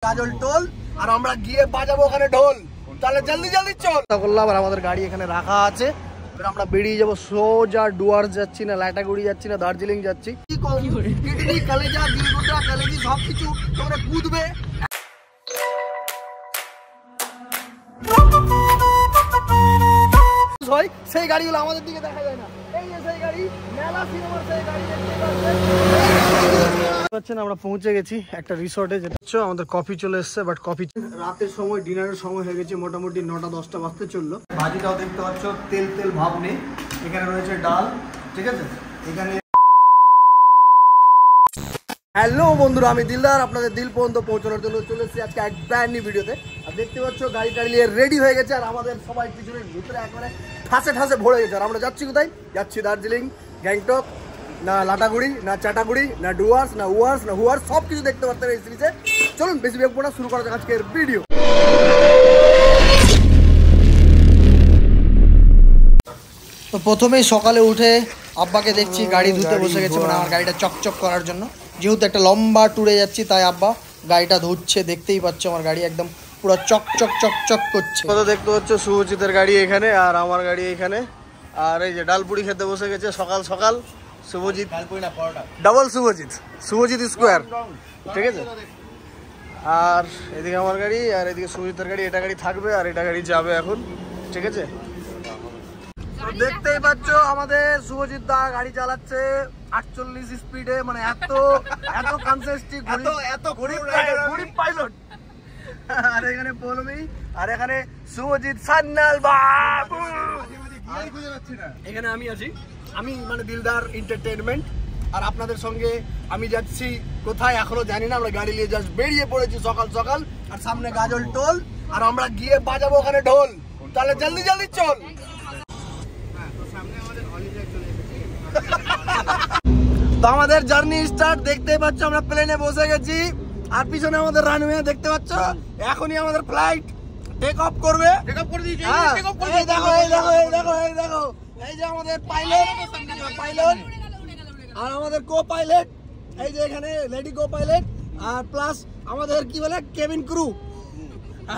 গাজল toll আর আমরা গিয়ে বাজাবো ওখানে ঢোল। তাহলে জলদি জলদি চল। করলাম আর আমাদের গাড়ি এখানে রাখা আছে, আমরা বেরিয়ে যাবো সোজা ডুয়ার্স যাচ্ছি না লাটাগুড়ি যাচ্ছি না দার্জিলিং যাচ্ছি। কিডনি কলেজা দিলগোটা কলেজি সবকিছু তোমরা কুদবে। সেই গাড়িগুলো আমাদের দিকে দেখা যায় না। এই যে সেই গাড়ি মেলা সিনেমার সেই গাড়ি দেখতে আমরা পৌঁছে গেছি একটা রিসর্টে, যেটা হচ্ছে আমাদের কফি চলে এসছে। বাট কফি রাতের সময় ডিনারের সময় হয়ে গেছে, মোটামুটি 9টা-10টা বাজতে চললো। ভাজিটাও দেখতে পাচ্ছ তেল তেল ভাব নেই। এখানে রয়েছে ডাল, ঠিক আছে। এখানে হ্যালো বন্ধুরা, আমি দিলদার আপনাদের দিল পর্যন্ত পৌঁছানোর জন্য চলে এসেছি আজকে এক ব্র্যান্ড নিউ ভিডিওতে। আর দেখতে পাচ্ছ গাড়ি টাড়ি নিয়ে রেডি হয়ে গেছে আর আমাদের সবাই পিছনের ভিতরে একেবারে ঠাসে ঠাসে ভরে গেছে। আর আমরা যাচ্ছি কোথায়? যাচ্ছি দার্জিলিং, গ্যাংটক, না লাটাগুড়ি, না চাটাগুড়ি, না ডুয়ার্স, না উয়ার্স, না হুয়ার্স, সব কিছু দেখতে পারতেন এই সিরিজে। চলুন বেশি বেগবো না, শুরু করা যাক আজকের ভিডিও। তো প্রথমেই সকালে উঠে আব্বাকে দেখছি গাড়ি ধুতে বসে গেছে, মানে আমার গাড়িটা চকচক করার জন্য। যেহেতু একটা লম্বা ট্যুরে যাচ্ছি তাই আব্বা গাড়িটা ধুচ্ছে। দেখতেই পাচ্ছ আমার গাড়ি একদম পুরো চকচক চকচক করছে। কত দেখতে পাচ্ছ শুভজিতের গাড়ি এখানে আর আমার গাড়ি এখানে। আর এই যে ডালপুরি খেতে বসে গেছে সকাল সকাল শুভজিৎ, ডাবল শুভজিৎ, শুভজিৎ স্কোয়ার, ঠিক আছে। আর এদিকে আমার গাড়ি আর এদিকে শুভজিতের গাড়ি। এটা গাড়ি থাকবে আর এটা গাড়ি যাবে এখন, ঠিক আছে। দেখতেই পাচ্ছ আমাদের শুভজিৎ দা গাড়ি চালাচ্ছে 48 স্পিডে, মানে এত এত কনসিস্টেন্সি, এত গরিব পাইলট। আর এখানে পলমি আর এখানে শুভজিৎ সান্নাল বাবু। এখানে আমি আছি, আমি মানে দিলদার এন্টারটেইনমেন্ট। আর আপনাদের সঙ্গে আমি যাচ্ছি কোথায় এখনো জানি না। আমরা গাড়ি নিয়ে জাস্ট বেরিয়ে পড়েছি সকাল সকাল। আর সামনে গাজল টোল আর আমরা গিয়ে বাজাবো ওখানে ঢোল। তাহলে জলদি জলদি চল। তো আমাদের জার্নি স্টার্ট। দেখতে পাচ্ছ আমরা প্লেনে বসে গেছি আর পিছনে আমাদের রানওয়ে দেখতে পাচ্ছ। এখনই আমাদের ফ্লাইট টেক অফ করবে। এই দেখো এই দেখো এই দেখো এই দেখো, এই যে আমাদের পাইলট আর আমাদের কো পাইলট, এই যে এখানে লেডি কো পাইলট আর প্লাস আমাদের কি বলে কেবিন ক্রু।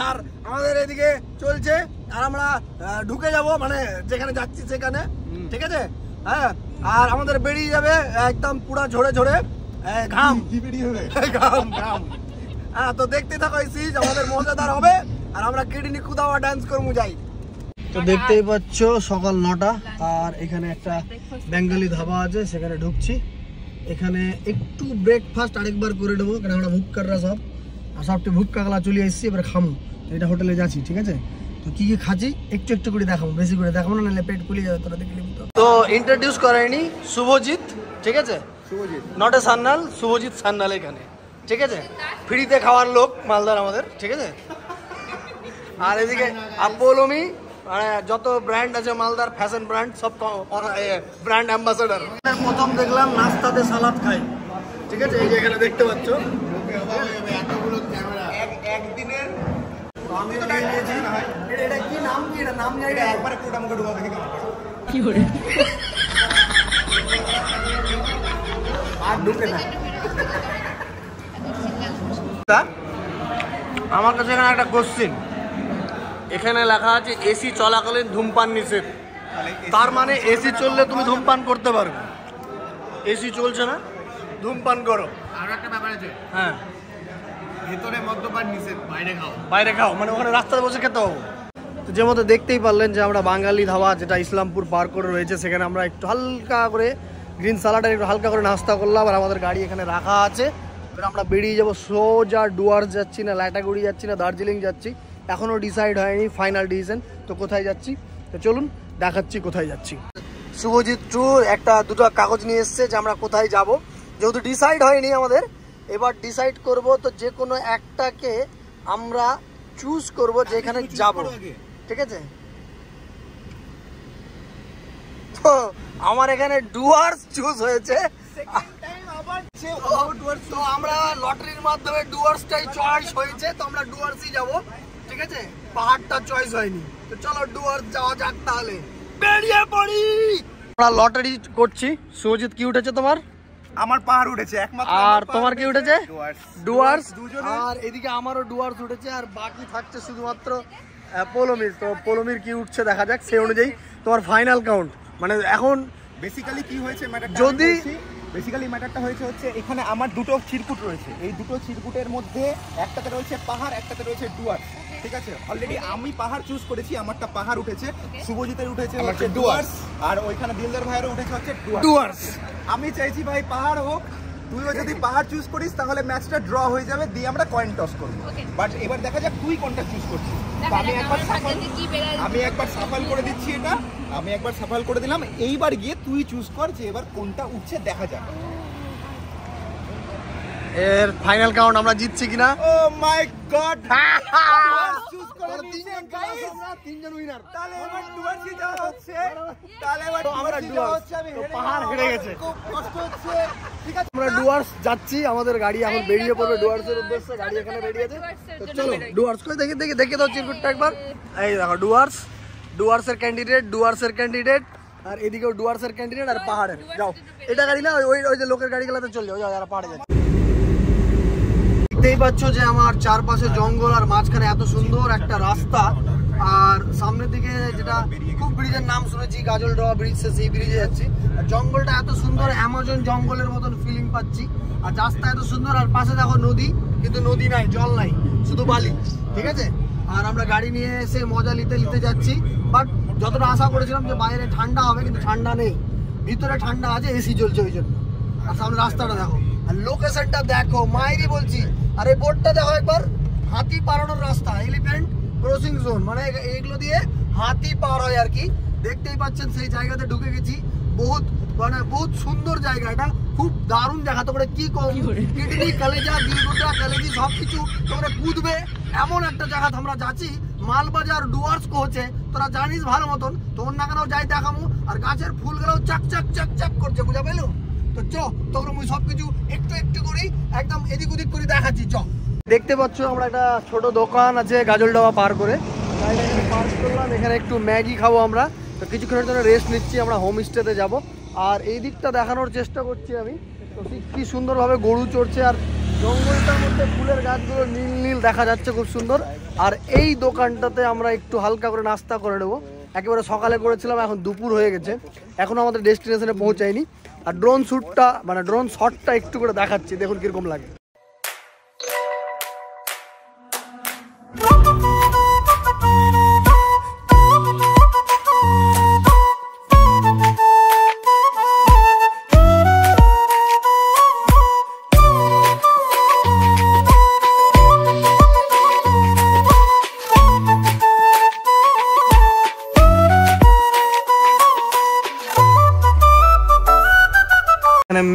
আর আমাদের এদিকে চলছে আর আমরা ঢুকে যাব মানে যেখানে যাচ্ছি সেখানে, ঠিক আছে। হ্যাঁ, আর আমাদের বেরিয়ে যাবে একদম পুরা ঝরে ঝরে ঘাম, ঘাম ঘাম। হ্যাঁ, তো দেখতে থাকো এই সিরিজ, আমাদের মজাদার হবে। আর আমরা কিডনি কুদাওয়া ডান্স করবো যাই। তো দেখতেই পাচ্ছ সকাল 9টা আর এখানে একটা বেঙ্গলি ধাবা আছে, সেখানে ঢুকছি। এখানে একটু ব্রেকফাস্ট আরেকবার করে নেবো, কারণ আমরা ভুক্কাররা সব আর সবটি ভুক্কা গলা চলে এসেছি। এবার খামো, এটা হোটেলে যাচ্ছি, ঠিক আছে। তো কি কি খাচ্ছি একটু একটু করে দেখাবো, বেশি করে দেখাবো না, নাহলে পেট ফুলে যাবে তোরা দেখলি। তো ইন্ট্রোডিউস করায়নি শুভজিৎ, ঠিক আছে। শুভজিৎ নট এ সান্নাল, শুভজিৎ সান্নাল এখানে, ঠিক আছে। ফ্রিতে খাওয়ার লোক মালদার আমাদের, ঠিক আছে। আর এদিকে আপোলমি, মানে যত ব্র্যান্ড আছে মালদার ফ্যাশন ব্র্যান্ড সব ব্র্যান্ড অ্যাম্বাসেডার। প্রথম দেখলাম নাস্তাতে সালাদ খাই, ঠিক আছে। এই যে এখানে দেখতে পাচ্ছ একদিনের আমি নিয়েছি। এটা কি নাম, কি এটা নাম জানি না, একবার একটু আমাকে ঢোকা দেখি কি করে আর ঢুকে না। আমার কাছে এখানে একটা কোশ্চিন, এখানে লেখা আছে এসি চলাকালীন ধূমপান নিষেধ। তার মানে এসি চললে তুমি ধূমপান করতে পারবে, এসি চলছে না ধূমপান করো। আর একটা ব্যাপার আছে, হ্যাঁ, ভেতরে মদ্যপান নিষেধ, বাইরে খাও, বাইরে খাও মানে ওখানে রাস্তায় বসে খেতে হবে। তো যে মতো দেখতেই পারলেন যে আমরা বাঙালি ধাবা যেটা ইসলামপুর পার করে রয়েছে, সেখানে আমরা একটু হালকা করে গ্রিন সালাডের একটু হালকা করে নাস্তা করলাম। আর আমাদের গাড়ি এখানে রাখা আছে, এবার আমরা বেরিয়ে যাবো সোজা ডুয়ার্স যাচ্ছি না লাটাগুড়ি যাচ্ছি না দার্জিলিং যাচ্ছি। এখনও ডিসাইড হয়নি ফাইনাল ডিসিশন তো কোথায় যাচ্ছি। তো চলুন দেখাচ্ছি কোথায় যাচ্ছি। শুভজিৎ ট্যুর একটা দুটো কাগজ নিয়ে এসছে যে আমরা কোথায় যাব। যেহেতু ডিসাইড হয়নি আমাদের, এবার ডিসাইড করব। তো যে কোনো একটাকে আমরা চুজ করব যেখানে যাব, ঠিক আছে। তো আমার এখানে ডুয়ার্স চুজ হয়েছে। তো আমরা লটারির মাধ্যমে ডুয়ার্সটাই চয়েস হয়েছে, তো আমরা ডুয়ার্সই যাব, ঠিক আছে। পাহাড়টা চয়েস হয়নি, তো চলো ডুয়ার্স যাওয়া যাক তাহলে, বেরিয়ে পড়ি। আমরা লটারি করছি। শুভজিৎ কি উঠেছে তোমার? আমার পাহাড় উঠেছে একমাত্র। আর তোমার কি উঠেছে? ডুয়ার্স। দুজনের। আর এদিকে আমারও ডুয়ার্স উঠেছে, আর বাকি থাকছে শুধুমাত্র পোলোমির। তো পোলোমির কি উঠছে দেখা যাক, সেই অনুযায়ী তোমার ফাইনাল কাউন্ট। মানে এখন বেসিক্যালি কি হয়েছে ম্যাটারটা, যদি বেসিক্যালি ম্যাটারটা হচ্ছে এখানে আমার দুটো চিরকুট রয়েছে। এই দুটো চিরকুটের মধ্যে একটাতে রয়েছে পাহাড়, একটাতে রয়েছে ডুয়ার্স। ঠিক আছে, অলরেডি আমি পাহাড় চুজ করেছি, আমারটা পাহাড় উঠেছে, শুভজিতের উঠেছে হচ্ছে ডুয়ার্স, আর ওইখানে দিলদার ভাইয়েরও উঠেছে হচ্ছে ডুয়ার্স। আমি চাইছি ভাই পাহাড় হোক, তুইও যদি পাহাড় চুজ করিস তাহলে ম্যাচটা ড্র হয়ে যাবে, দিয়ে আমরা কয়েন টস করব। বাট এবার দেখা যাক তুই কোনটা চুজ করছিস। আমি একবার সাফল করে দিচ্ছি, এটা আমি একবার সাফল করে দিলাম। এইবার গিয়ে তুই চুজ কর যে এবার কোনটা উঠছে, দেখা যাক এর ফাইনাল কাউন্ট আমরা জিতছি কিনা। ও মাই গড, চুজ করে নিয়েছেন গাইস, আমরা তিনজন উইনার। তাহলে এবার ডুয়ার্সই যাওয়া হচ্ছে, তাহলে এবার আমরা ডুয়ার্সই যাওয়া হচ্ছে। আমি পাহাড় হেরে গেছে, খুব কষ্ট হচ্ছে। ঠিক আছে, আমরা ডুয়ার্স যাচ্ছি, আমাদের গাড়ি এখন বেরিয়ে পড়বে ডুয়ার্সের উদ্দেশ্যে। গাড়ি এখানে রেডি আছে, তো চলো ডুয়ার্স করে দেখে দাও চিরকুটটা একবার। এই দেখো ডুয়ার্সের ক্যান্ডিডেট, আর এদিকেও ডুয়ার্সের ক্যান্ডিডেট, আর পাহাড়ের। যাও, এটা গাড়ি না, ওই যে লোকের গাড়িগুলোতে চলে যাও, যারা পাহাড়ে যাচ্ছে। দেখতেই পাচ্ছ যে আমার চারপাশে জঙ্গল, আর মাঝখানে এত সুন্দর একটা রাস্তা, আর সামনের দিকে যেটা খুব ব্রিজের নাম শুনেছি, গাজলডোবা ব্রিজ, সেই ব্রিজে যাচ্ছি। আর জঙ্গলটা এত সুন্দর, অ্যামাজন জঙ্গলের মতন ফিলিং পাচ্ছি, আর রাস্তা এত সুন্দর, আর পাশে দেখো নদী, কিন্তু নদী নাই, জল নাই, শুধু বালি। ঠিক আছে, আর আমরা গাড়ি নিয়ে এসে মজা নিতে যাচ্ছি। বাট যতটা আশা করেছিলাম যে বাইরে ঠান্ডা হবে, কিন্তু ঠান্ডা নেই, ভিতরে ঠান্ডা আছে, এসি চলছে ওই জন্য। আর সামনে রাস্তাটা দেখো, আর লোকেশনটা দেখো, মাইরি বলছি। আর এই বোর্ডটা দেখো একবার, হাতি পারানোর রাস্তা, এলিফ্যান্ট ক্রসিং জোন, মানে এগুলো দিয়ে হাতি পার হয় আর কি। দেখতেই পাচ্ছেন সেই জায়গাতে ঢুকে গেছি। বহুত সুন্দর জায়গা, এটা খুব দারুণ জায়গা। তোমরা কি কিডনি, কলেজা, দিলগোটা, কলেজি সবকিছু তোমরা কুদবে এমন একটা জায়গা আমরা যাচ্ছি। মালবাজার ডুয়ার্স পৌঁছে, তোরা জানিস ভালো মতন, তোর না কেন যাই দেখামো। আর গাছের ফুলগুলো চাক চাক চাক চাক করছে, বুঝা পেলো? তো চ, তোমরা মুই সবকিছু একটু একটু করি একদম এদিক ওদিক করে দেখাচ্ছি। চ, দেখতে পাচ্ছ আমরা একটা ছোট দোকান আছে গাজলডোবা পার করে, পার্ক করলাম। এখানে একটু ম্যাগি খাবো আমরা। তো কিছুক্ষণের জন্য রেস্ট নিচ্ছি, আমরা হোমস্টেতে যাব। আর এই দিকটা দেখানোর চেষ্টা করছি আমি। তো কি সুন্দরভাবে গরু চড়ছে, আর জঙ্গলটার মধ্যে ফুলের গাছগুলো নীল নীল দেখা যাচ্ছে, খুব সুন্দর। আর এই দোকানটাতে আমরা একটু হালকা করে নাস্তা করে নেবো। একেবারে সকালে করেছিলাম, এখন দুপুর হয়ে গেছে, এখনো আমাদের ডেস্টিনেশনে পৌঁছায়নি। আর ড্রোন শটটা একটু করে দেখাচ্ছি, দেখুন কিরকম লাগে।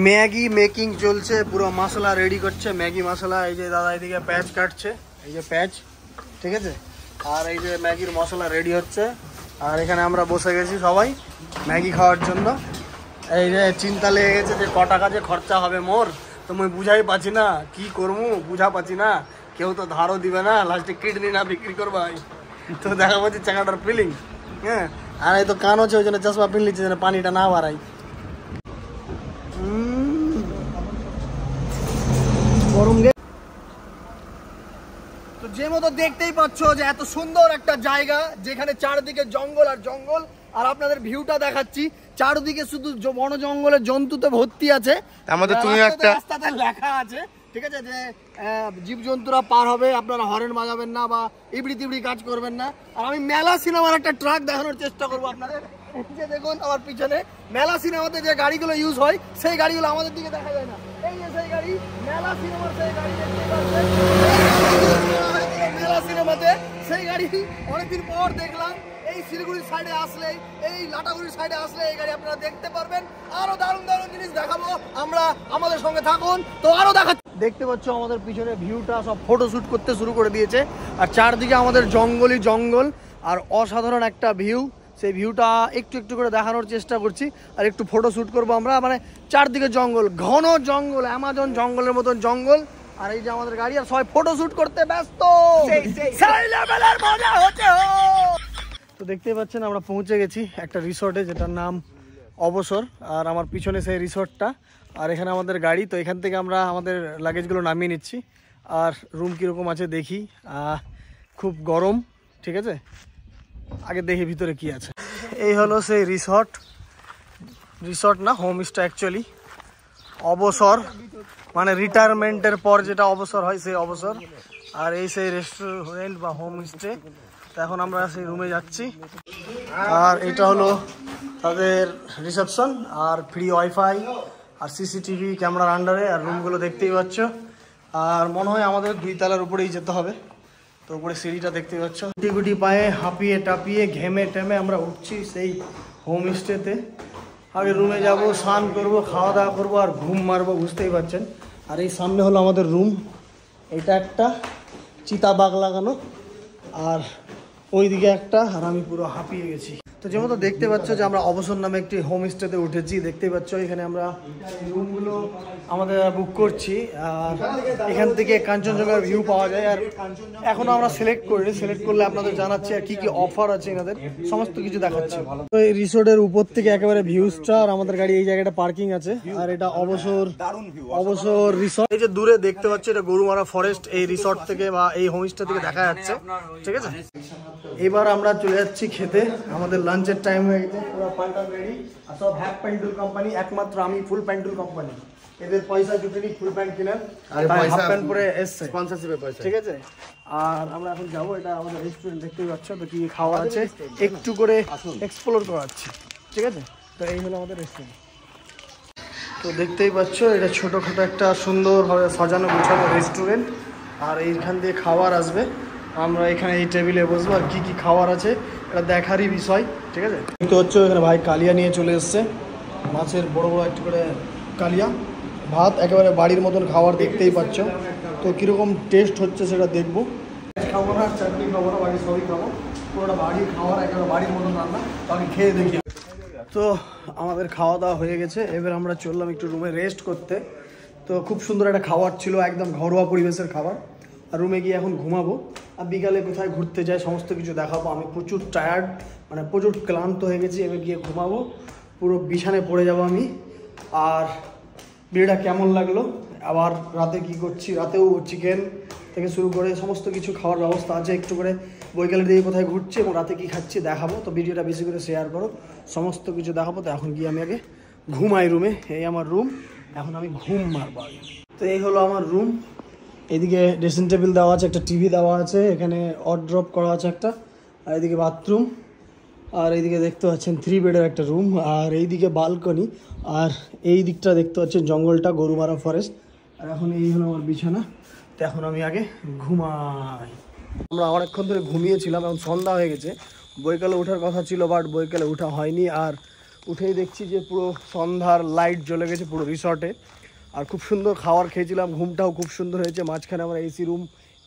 ম্যাগি মেকিং চলছে, পুরো মশলা রেডি করছে, ম্যাগি মশলা। এই যে দাদা এদিকে প্যাঁচ কাটছে, এই যে প্যাঁচ, ঠিক আছে। আর এই যে ম্যাগির মশলা রেডি হচ্ছে, আর এখানে আমরা বসে গেছি সবাই ম্যাগি খাওয়ার জন্য। এই যে চিন্তা লেগে গেছে যে ক টাকা যে খরচা হবে মোর, তো মুই বুঝাই পাচ্ছি না কি করবো, বুঝা পাচ্ছি না। কেউ তো ধারও দিবে না, লাস্টে কিডনি না বিক্রি করবা। তো দেখা পাচ্ছি চাকাটার ফিলিং। হ্যাঁ, আর এই তো কান হচ্ছে, ওই জন্য চশমা পিন লিচ্ছে যেন পানিটা না বাড়াই। তো যে মতো দেখতেই পাচ্ছ যে এত সুন্দর একটা জায়গা, যেখানে চারদিকে জঙ্গল আর জঙ্গল। আর আপনাদের ভিউটা দেখাচ্ছি, চারদিকে শুধু বন জঙ্গলের জন্তুতে ভর্তি আছে। আমাদের তুমি একটা রাস্তাতে লেখা আছে, ঠিক আছে, যে জীবজন্তুরা পার হবে, আপনারা হরেন বাজাবেন না বা ইবড়ি তিবড়ি কাজ করবেন না। আর আমি মেলা সিনেমার একটা ট্রাক দেখানোর চেষ্টা করবো আপনাদের। যে দেখুন আমার পিছনে, মেলা সিনেমাতে যে গাড়িগুলো ইউজ হয় সেই গাড়িগুলো আমাদের দিকে দেখা যায় না। এই যে সেই গাড়ি, মেলা সিনেমার সেই গাড়ি দেখতে পাচ্ছেন, মেলা সিনেমাতে সেই গাড়ি অনেকদিন পর দেখলাম। এই শিলিগুড়ির সাইডে আসলে, এই লাটাগুড়ির সাইডে আসলে এই গাড়ি আপনারা দেখতে পারবেন। আরো দারুণ দারুণ জিনিস দেখাবো আমরা, আমাদের সঙ্গে থাকুন। তো আরো দেখাচ্ছি, দেখতে পাচ্ছ আমাদের পিছনে ভিউটা, সব ফটো শুট করতে শুরু করে দিয়েছে। আর চারদিকে আমাদের জঙ্গলই জঙ্গল, আর অসাধারণ একটা ভিউ। সেই ভিউটা একটু একটু করে দেখানোর চেষ্টা করছি, আর একটু ফটো শুট করবো আমরা। মানে চারদিকে জঙ্গল, ঘন জঙ্গল, অ্যামাজন জঙ্গলের মতন জঙ্গল। আর এই যে আমাদের গাড়ি, আর সবাই ফটো শুট করতে ব্যস্ত। তো দেখতেই পাচ্ছেন আমরা পৌঁছে গেছি একটা রিসর্টে, যেটার নাম অবসর। আর আমার পিছনে সেই রিসর্টটা, আর এখানে আমাদের গাড়ি, তো এখান থেকে আমরা আমাদের লাগেজগুলো নামিয়ে নিচ্ছি। আর রুম কীরকম আছে দেখি, খুব গরম, ঠিক আছে, আগে দেখি ভিতরে কি আছে। এই হলো সেই রিসর্ট না হোমস্টে, অ্যাকচুয়ালি অবসর মানে রিটায়ারমেন্টের পর যেটা অবসর হয় সেই অবসর। আর এই সেই রেস্টুরেন্ট বা হোমস্টে। তো এখন আমরা সেই রুমে যাচ্ছি। আর এটা হলো তাদের রিসেপশন, আর ফ্রি ওয়াইফাই আর সিসিটিভি ক্যামেরার আন্ডারে। আর রুমগুলো দেখতেই পাচ্ছ। আর মনে হয় আমাদের 2 তলার উপরেই যেতে হবে। তো উপরে সিঁড়িটা দেখতেই পাচ্ছ। গুটি গুটি পায়ে হাঁপিয়ে টাপিয়ে ঘেমে টেমে আমরা উঠছি সেই হোমস্টেতে। আগে রুমে যাব, স্নান করবো, খাওয়া দাওয়া করবো আর ঘুম মারবো, বুঝতেই পারছেন। আর এই সামনে হলো আমাদের রুম। এটা একটা চিতাবাঘ লাগানো, আর ওইদিকে একটা। আর আমি পুরো হাঁপিয়ে গেছি। তো যেমন দেখতে পাচ্ছ যে আমরা অবসর নামে একটি হোমস্টেতে উঠেছি। দেখতেই পাচ্ছ এখানে আমরা রুমগুলো আমাদের বুক করছি। আর এখান থেকে কাঞ্চনজঙ্ঘার ভিউ পাওয়া যায়। আর এখনো আমরা সিলেক্ট করিনি, সিলেক্ট করলে আপনাদের জানাচ্ছি আর কি কি অফার আছে এনাদের, সমস্ত কিছু দেখাচ্ছি। তো এই রিসোর্টের উপর থেকে একেবারে ভিউজটা, আর আমাদের গাড়ি এই জায়গাটা পার্কিং আছে। আর এটা অবসর রিসোর্ট। এই যে দূরে দেখতে পাচ্ছি এটা গরুমারা ফরেস্ট, এই রিসোর্ট থেকে বা এই হোমস্টে থেকে দেখা যাচ্ছে, ঠিক আছে। এবার আমরা চলে যাচ্ছি খেতে। আমাদের লাঞ্চের টাইম হয়ে গেছে, পুরো পান্টাল রেডি। আর সব হ্যাপ প্যান্টুল কোম্পানি, একমাত্র আমি ফুল প্যান্টুল কোম্পানি। এদের পয়সা জুটেনি ফুল প্যান্ট কেনার, হাফ প্যান্ট পরে এসছে স্পন্সরশিপের পয়সা, ঠিক আছে। আর আমরা এখন যাবো, এটা আমাদের রেস্টুরেন্ট দেখতেই পাচ্ছ। তো কি খাওয়া আছে একটু করে এক্সপ্লোর করাচ্ছি, ঠিক আছে। তো এই হলো আমাদের রেস্টুরেন্ট। তো দেখতেই পাচ্ছ এটা ছোটোখাটো একটা সুন্দরভাবে সাজানো গোছানো রেস্টুরেন্ট। আর এইখান দিয়ে খাবার আসবে, আমরা এখানে এই টেবিলে বসবো। আর কি কি খাবার আছে এটা দেখারই বিষয়, ঠিক আছে। দেখতে পাচ্ছ এখানে ভাই কালিয়া নিয়ে চলে এসছে, মাছের বড় বড় একটু করে কালিয়া, ভাত, একেবারে বাড়ির মতন খাবার দেখতেই পাচ্ছ। তো কীরকম টেস্ট হচ্ছে সেটা দেখবো। খাবো না, চাটনি খাবো না, বাকি সবই খাবো। পুরোটা বাড়ির খাবার, একেবারে বাড়ির মতন রান্না। তো আমি খেয়ে দেখি। তো আমাদের খাওয়া দাওয়া হয়ে গেছে, এবার আমরা চললাম একটু রুমে রেস্ট করতে। তো খুব সুন্দর একটা খাবার ছিল, একদম ঘরোয়া পরিবেশের খাবার। আর রুমে গিয়ে এখন ঘুমাবো। আর বিকালে কোথায় ঘুরতে যাই সমস্ত কিছু দেখাবো। আমি প্রচুর টায়ার্ড, মানে প্রচুর ক্লান্ত হয়ে গেছি। এবার গিয়ে ঘুমাবো, পুরো বিছানায় পড়ে যাব আমি। আর ভিডিওটা কেমন লাগলো, আবার রাতে কি করছি, রাতেও চিকেন থেকে শুরু করে সমস্ত কিছু খাওয়ার ব্যবস্থা আছে। একটু করে বৈকালের দিকে কোথায় ঘুরছি এবং রাতে কী খাচ্ছি দেখাবো। তো ভিডিওটা বেশি করে শেয়ার করো, সমস্ত কিছু দেখাবো। তো এখন গিয়ে আমি আগে ঘুমাই রুমে। এই আমার রুম, এখন আমি ঘুম মারবো আগে। তো এই হলো আমার রুম। এদিকে ড্রেসিং টেবিল দেওয়া আছে, একটা টিভি দেওয়া আছে, এখানে ওয়ার্ড্রপ করা আছে একটা, আর এদিকে বাথরুম। আর এইদিকে দেখতে পাচ্ছেন 3 বেডের একটা রুম। আর এইদিকে বালকনি। আর এই দিকটা দেখতে পাচ্ছেন জঙ্গলটা, গরুমারা ফরেস্ট। আর এখন এই হলো আমার বিছানা। তো এখন আমি আগে ঘুমাই। আমরা অনেকক্ষণ ধরে ঘুমিয়েছিলাম, এখন সন্ধ্যা হয়ে গেছে। বৈকালে ওঠার কথা ছিল, বাট বৈকালে ওঠা হয়নি। আর উঠেই দেখছি যে পুরো সন্ধ্যার লাইট জ্বলে গেছে পুরো রিসর্টে। আর খুব সুন্দর খাবার খেয়েছিলাম, ঘুমটাও খুব সুন্দর হয়েছে। মাঝখানে আমরা এসি রুম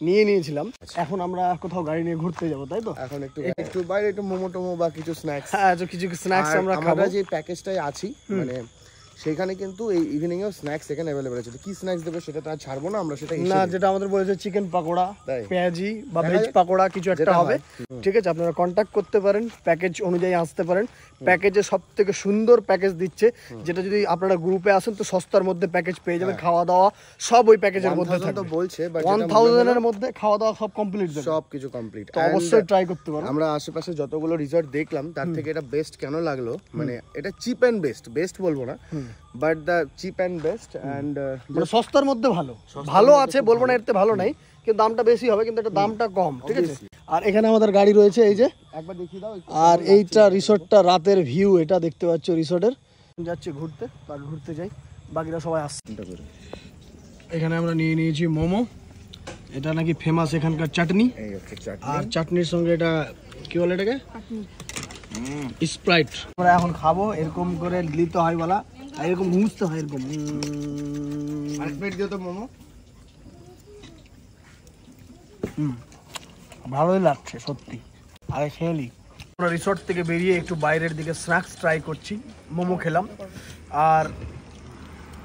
নিয়েছিলাম। এখন আমরা কোথাও গাড়ি নিয়ে ঘুরতে যাবো, তাই তো? এখন একটু বাইরে একটু মোমো টোমো বা কিছু স্ন্যাক্স। হ্যাঁ, কিছু স্ন্যাক্স আমরা খাবো। যে প্যাকেজটাই আছি, মানে সেখানে কিন্তু এই ইভিনিং এও স্ন্যাক্স এখানে অ্যাভেলেবল আছে। কি স্ন্যাক্স দেবে সেটা তো আর ছাড়বো না আমরা, সেটা না, যেটা আমাদের বলেছে চিকেন পাকোড়া, পেঁয়াজি বা ভেজ পাকোড়া কিছু একটা হবে, ঠিক আছে। আপনারা কন্ট্যাক্ট করতে পারেন, প্যাকেজ অনুযায়ী আসতে পারেন। প্যাকেজে সব থেকে সুন্দর প্যাকেজ দিচ্ছে, যেটা যদি আপনারা গ্রুপে আসেন তো সস্তার মধ্যে প্যাকেজ পেয়ে যাবেন। খাওয়া দাওয়া সব ওই প্যাকেজের মধ্যে থাকবে। বলছে 1000 এর মধ্যে খাওয়া দাওয়া সব কমপ্লিট, সব কিছু কমপ্লিট। তো অবশ্যই ট্রাই করতে পারেন। আমরা আশেপাশে যতগুলো রিসর্ট দেখলাম তার থেকে এটা বেস্ট কেন লাগলো, মানে এটা চিপ এন্ড বেস্ট বলবো না, but the cheap and best. And মানে সস্তার মধ্যে ভালো আছে, বলবো না এতে ভালো নাই, কিন্তু দামটা বেশি হবে, কিন্তু এটা দামটা কম, ঠিক আছে। আর এখানে আমাদের গাড়ি রয়েছে, এই যে একবার দেখিয়ে দাও। আর এইটা রিসর্টটা রাতের ভিউ, এটা দেখতে পাচ্ছ রিসর্টের। যাচ্ছি ঘুরতে, আর ঘুরতে যাই, বাকিরা সবাই আসছে। এখানে আমরা নিয়ে নিয়েছি মোমো, এটা নাকি ফেমাস এখানকার চাটনি। আর চাটনির সঙ্গে এটা কি বলে, এটাকে স্প্রাইট। আমরা এখন খাবো, এরকম করে দিতে হয় বলা, আর এরকম মুছতে হয় এরকম। প্লেট দিও তো মোমো। ভালোই লাগছে সত্যি, আগে খেয়ে নিই। আমরা রিসর্ট থেকে বেরিয়ে একটু বাইরের দিকে স্ন্যাক্স ট্রাই করছি। মোমো খেলাম, আর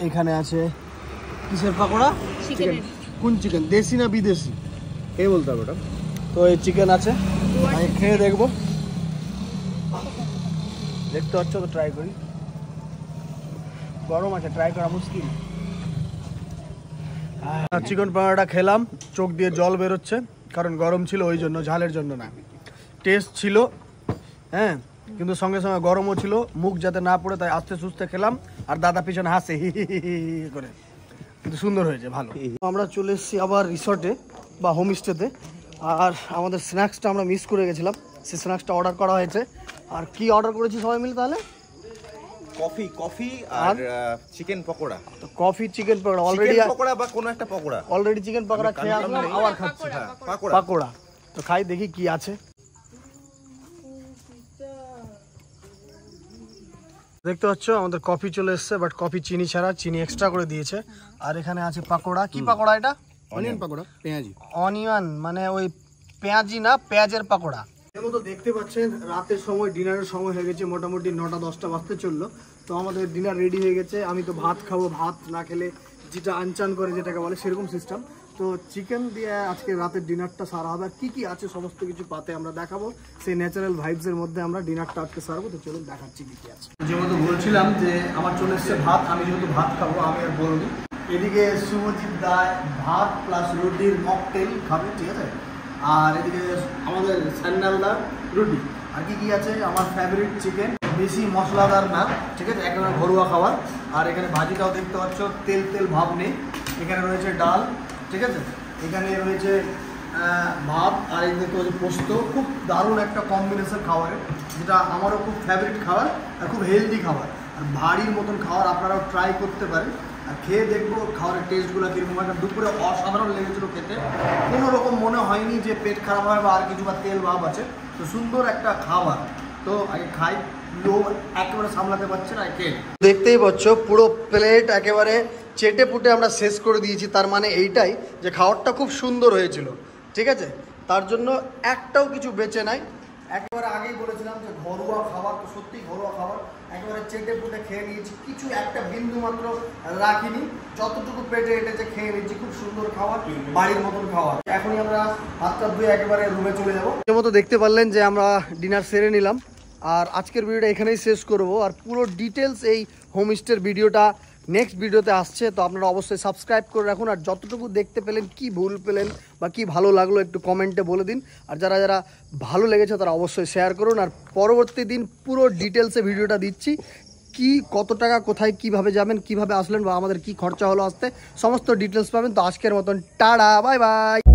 এখানে আছে কিসের পাকোড়া, চিকেন। কোন চিকেন, দেশি না বিদেশি কে বলতে হবে ওটা? তো এই চিকেন আছে, আমি খেয়ে দেখবো। দেখতে পাচ্ছ তো, ট্রাই করি। গরম আছে, ট্রাই করা মুশকিল। চিকেন পকোড়াটা খেলাম, চোখ দিয়ে জল বেরোচ্ছে, কারণ গরম ছিল ওই জন্য, ঝালের জন্য না। টেস্ট ছিল, হ্যাঁ, কিন্তু সঙ্গে সঙ্গে গরমও ছিল, মুখ যাতে না পড়ে তাই আস্তে সুস্তে খেলাম। আর দাদা পিছনে হাসে হি হি হি হি করে, কিন্তু সুন্দর হয়েছে, ভালো। আমরা চলে এসেছি আবার রিসর্টে বা হোমস্টেতে। আর আমাদের স্ন্যাক্সটা আমরা মিস করে গেছিলাম, সেই স্ন্যাক্সটা অর্ডার করা হয়েছে। আর কি অর্ডার করেছি সবাই মিলে তাহলে? কফি আর চিকেন পকোড়া। তো coffee chicken pakora already, pakora বা কোনো একটা পকোড়া, অলরেডি চিকেন পকোড়া খেয়ে আসলাম, আবার খাচ্ছি পকোড়া। তো খাই দেখি কি আছে। দেখতে পাচ্ছ আমাদের কফি চলে এসছে, বাট কফি চিনি ছাড়া, চিনি এক্সট্রা করে দিয়েছে। আর এখানে আছে পাকোড়া। কি পাকোড়া এটা? অনিয়ন পাকোড়া, পেঁয়াজি। অনিয়ন মানে ওই পেঁয়াজি না, পেঁয়াজের পাকোড়া। এর মতো দেখতে পাচ্ছেন রাতের সময়, ডিনারের সময় হয়ে গেছে, মোটামুটি 9টা-10টা বাজতে চললো। তো আমাদের ডিনার রেডি হয়ে গেছে। আমি তো ভাত খাবো, ভাত না খেলে যেটা আনচান করে যেটাকে বলে সেরকম সিস্টেম। তো চিকেন দিয়ে আজকে রাতের ডিনারটা সারা হবে। আর কী কী আছে সমস্ত কিছু পাতে আমরা দেখাবো। সেই ন্যাচারাল ভাইবসের মধ্যে আমরা ডিনারটা আজকে সারবো। তো চলুন দেখাচ্ছি কী কী আছে। যেহেতু বলছিলাম যে আমার চলে এসছে ভাত, আমি যেহেতু ভাত খাবো আমি আর বলবো। এদিকে শুভজিৎ দায় ভাত প্লাস রুটির মকটেল খাবে, ঠিক আছে। আর এদিকে আমাদের স্যান্ডালদা রুটি। আর কি কি আছে? আমার ফেভারিট চিকেন, বেশি মশলাদার না, ঠিক আছে, একেবারে ঘরোয়া খাবার। আর এখানে ভাজিটাও দেখতে পাচ্ছ, তেল তেল ভাব নেই। এখানে রয়েছে ডাল, ঠিক আছে, এখানে রয়েছে ভাত, আর এই দেখতে পাচ্ছি পোস্ত। খুব দারুণ একটা কম্বিনেশন খাবারের, যেটা আমারও খুব ফেভারিট খাবার আর খুব হেলদি খাবার। আর ভারীর মতন খাবার আপনারাও ট্রাই করতে পারেন। আর খেয়ে দেখবো খাবারের টেস্টগুলো কীরকম। একটা দুপুরে অসাধারণ লেগেছিলো খেতে, কোনো রকম মনে হয়নি যে পেট খারাপ হয় বা আর কিছু বা তেল ভাব আছে। তো সুন্দর একটা খাবার। তো আগে খাই, লোভ একেবারে সামলাতে পারছে না খেয়ে। দেখতেই পাচ্ছ পুরো প্লেট একেবারে চেটে পুটে আমরা শেষ করে দিয়েছি। তার মানে এইটাই যে খাবারটা খুব সুন্দর হয়েছিল, ঠিক আছে, তার জন্য একটাও কিছু বেঁচে নাই। একেবারে আগেই বলেছিলাম যে ঘরোয়া খাবার, তো সত্যি ঘরোয়া খাবার একেবারে চেটে পুটে খেয়ে নিয়েছি, কিছু একটা বিন্দু মাত্র রাখিনি, যতটুকু পেটে এটেছে খেয়ে নিয়েছি। খুব সুন্দর খাবার, বাড়ির মতন খাবার। এখনই আমরা হাতটা ধুয়ে একেবারে রুমে চলে যাবো। এর মতো দেখতে পারলেন যে আমরা ডিনার সেরে নিলাম। আর আজকের ভিডিওটা এখানেই শেষ করব। আর পুরো ডিটেলস এই হোমস্টের ভিডিওটা নেক্সট ভিডিওতে আসছে, তো আপনারা অবশ্যই সাবস্ক্রাইব করে রাখুন। আর যতটুকু দেখতে পেলেন, কি ভুল পেলেন বা কি ভালো লাগলো একটু কমেন্টে বলে দিন। আর যারা যারা ভালো লেগেছে তারা অবশ্যই শেয়ার করুন। আর পরবর্তী দিন পুরো ডিটেলসে ভিডিওটা দিচ্ছি, কি কত টাকা কোথায় কিভাবে যাবেন, কিভাবে আসলেন বা আমাদের কি খরচা হলো আসতে, সমস্ত ডিটেলস পাবেন। তো আজকের মতন টাটা, বাই বাই।